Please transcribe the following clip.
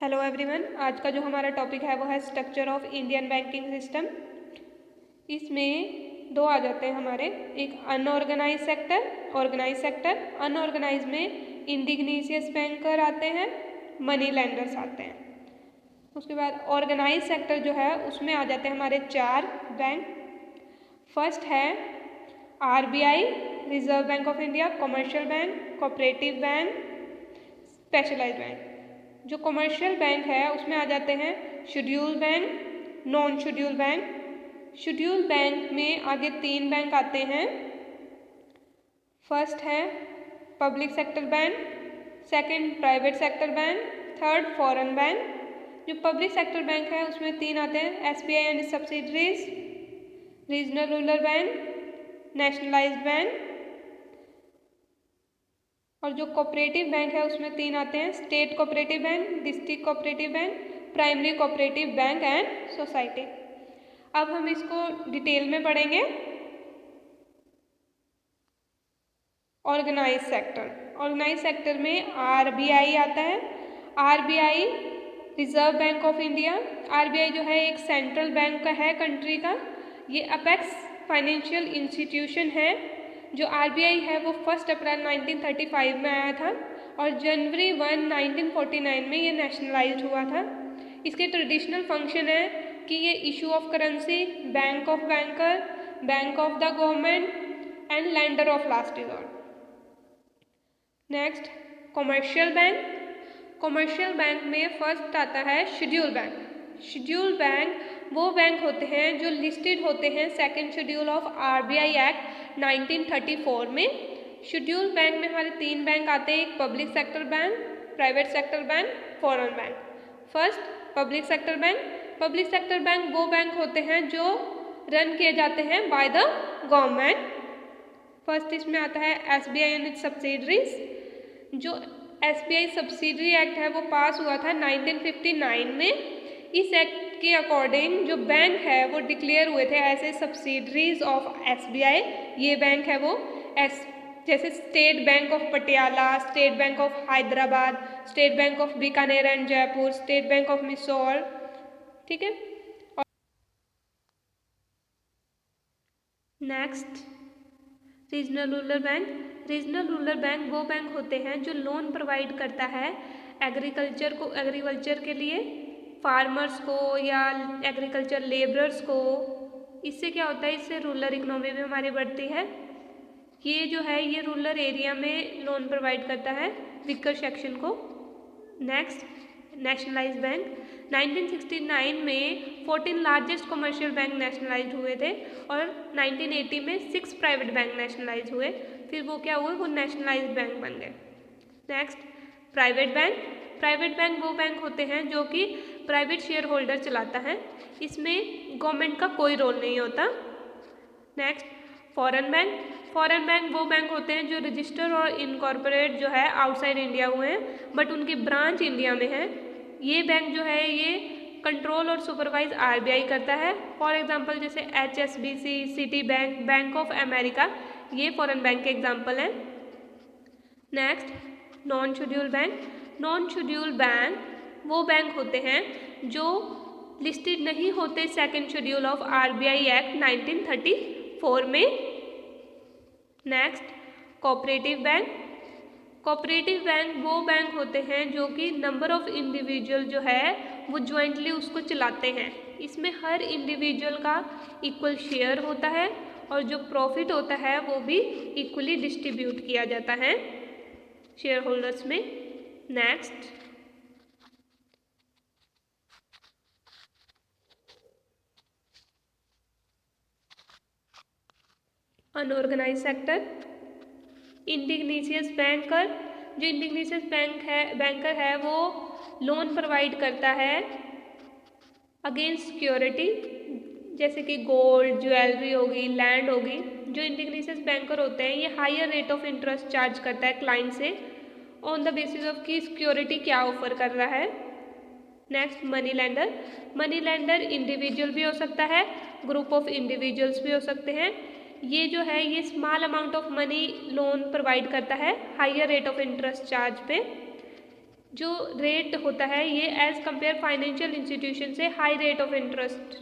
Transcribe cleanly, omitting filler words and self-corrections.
Hello everyone, आज का जो हमारा टॉपिक है वो है structure of Indian banking system. इसमें दो आ जाते हैं हमारे, एक unorganise sector, organise sector. Unorganise में इंडिग्निशियस बैंकर आते हैं, मनी लेंडर्स आते हैं। उसके बाद ऑर्गेनाइज सेक्टर जो है उसमें आ जाते हैं हमारे चार बैंक। फर्स्ट है RBI, reserve bank of India, commercial bank, cooperative bank, specialised bank. जो कमर्शियल बैंक है उसमें आ जाते हैं schedule bank, non schedule bank. Schedule bank में आगे तीन बैंक आते हैं। फर्स्ट है public sector bank, second private sector bank, third foreign bank. जो पब्लिक सेक्टर बैंक है उसमें तीन आते हैं, SBI and subsidiaries, regional rural bank, nationalised bank. और जो कोऑपरेटिव बैंक है उसमें तीन आते हैं, state cooperative bank, district cooperative bank, primary cooperative bank and society. अब हम इसको डिटेल में पढ़ेंगे। ऑर्गेनाइज सेक्टर, ऑर्गेनाइज सेक्टर में आरबीआई आता है। RBI reserve bank of India. RBI जो है एक सेंट्रल बैंक का है कंट्री का। ये अपेक्स फाइनेंशियल इंस्टीट्यूशन है। जो आरबीआई है वो 1 अप्रैल 1935 में आया था और जनवरी 1, 1949 में ये नेशनलाइज्ड हुआ था। इसके ट्रेडिशनल फंक्शन है कि ये issue of currency, bank of banker, bank of the government and lender of last resort. Next commercial bank. Commercial bank में फर्स्ट आता है शेड्यूल बैंक। शेड्यूल बैंक वो बैंक होते हैं जो लिस्टेड होते हैं second schedule of RBI act 1934 में। शेड्यूल बैंक में हमारे तीन बैंक आते हैं, एक public sector bank, private sector bank, foreign bank. First public sector bank. Public sector bank वो बैंक होते हैं जो रन किए जाते हैं बाय द गवर्नमेंट। फर्स्ट इसमें आता है एसबीआई एंड इट्स सब्सिडरीज। जो एसबीआई सब्सिडरी एक्ट है वो पास हुआ था 1959 में। इस एक्ट के अकॉर्डिंग जो बैंक है वो डिक्लेयर हुए थे ऐसे सब्सिडरीज ऑफ एसबीआई। ये बैंक है वो जैसे State Bank of Patiala, State Bank of Hyderabad, State Bank of Bikaner and Jaipur, State Bank of Mysore. ठीक है। Next regional rural bank. Regional rural bank वो बैंक होते हैं जो लोन प्रोवाइड करता है एग्रीकल्चर के लिए, फार्मर्स को या एग्रीकल्चर लेबरर्स को। इससे क्या होता है, इससे रूरल इकोनॉमी भी हमारी बढ़ती है। ये जो है ये रूरल एरिया में लोन प्रोवाइड करता है वीकर सेक्शन को। Next nationalised bank. 1969 में 14 लार्जेस्ट कमर्शियल बैंक नेशनलाइज हुए थे और 1980 में 6 प्राइवेट बैंक नेशनलाइज हुए। फिर वो क्या हुए, वो नेशनलाइज्ड बैंक बन गए। Next private bank. Private bank वो बैंक होते हैं जो कि प्राइवेट शेयर होल्डर चलाता है, इसमें गवर्नमेंट का कोई रोल नहीं होता। Next foreign bank. Foreign bank वो बैंक होते हैं जो रजिस्टर और इनकॉर्पोरेट जो है आउटसाइड इंडिया हुए हैं बट उनकी ब्रांच इंडिया में है। ये बैंक जो है ये कंट्रोल और सुपरवाइज आरबीआई करता है। फॉर एग्जांपल जैसे HSBC, city bank, bank of America, ये फॉरेन बैंक के एग्जांपल हैं। Next non schedule bank. Non schedule bank वो बैंक होते हैं जो लिस्टेड नहीं होते second schedule of RBI act 1934 में। Next cooperative bank. Cooperative bank वो बैंक होते हैं जो कि नंबर ऑफ इंडिविजुअल जो है वो ज्वाइंटली उसको चलाते हैं। इसमें हर इंडिविजुअल का इक्वल शेयर होता है और जो प्रॉफिट होता है वो भी इक्वली डिस्ट्रीब्यूट किया जाता है शेयर होल्डर्स में। Next unorganise sector. Indigenous banker. जो इंडिग्निशियस बैंकर है वो लोन प्रोवाइड करता है अगेंस्ट सिक्योरिटी, जैसे कि गोल्ड, ज्वेलरी होगी, लैंड होगी। जो इंडिग्निशियस बैंकर होते हैं ये higher rate of interest charge करता है क्लाइंट से ऑन द बेसिस ऑफ कि सिक्योरिटी क्या ऑफर कर रहा है। Next money lender. Money lender individual भी हो सकता है, ग्रुप ऑफ इंडिविजुअल्स भी हो सकते हैं। ये जो है ये small amount of money loan provide करता है higher rate of interest charge पे। जो रेट होता है ये एज कंपेयर फाइनेंशियल इंस्टीट्यूशन से हाई रेट ऑफ इंटरेस्ट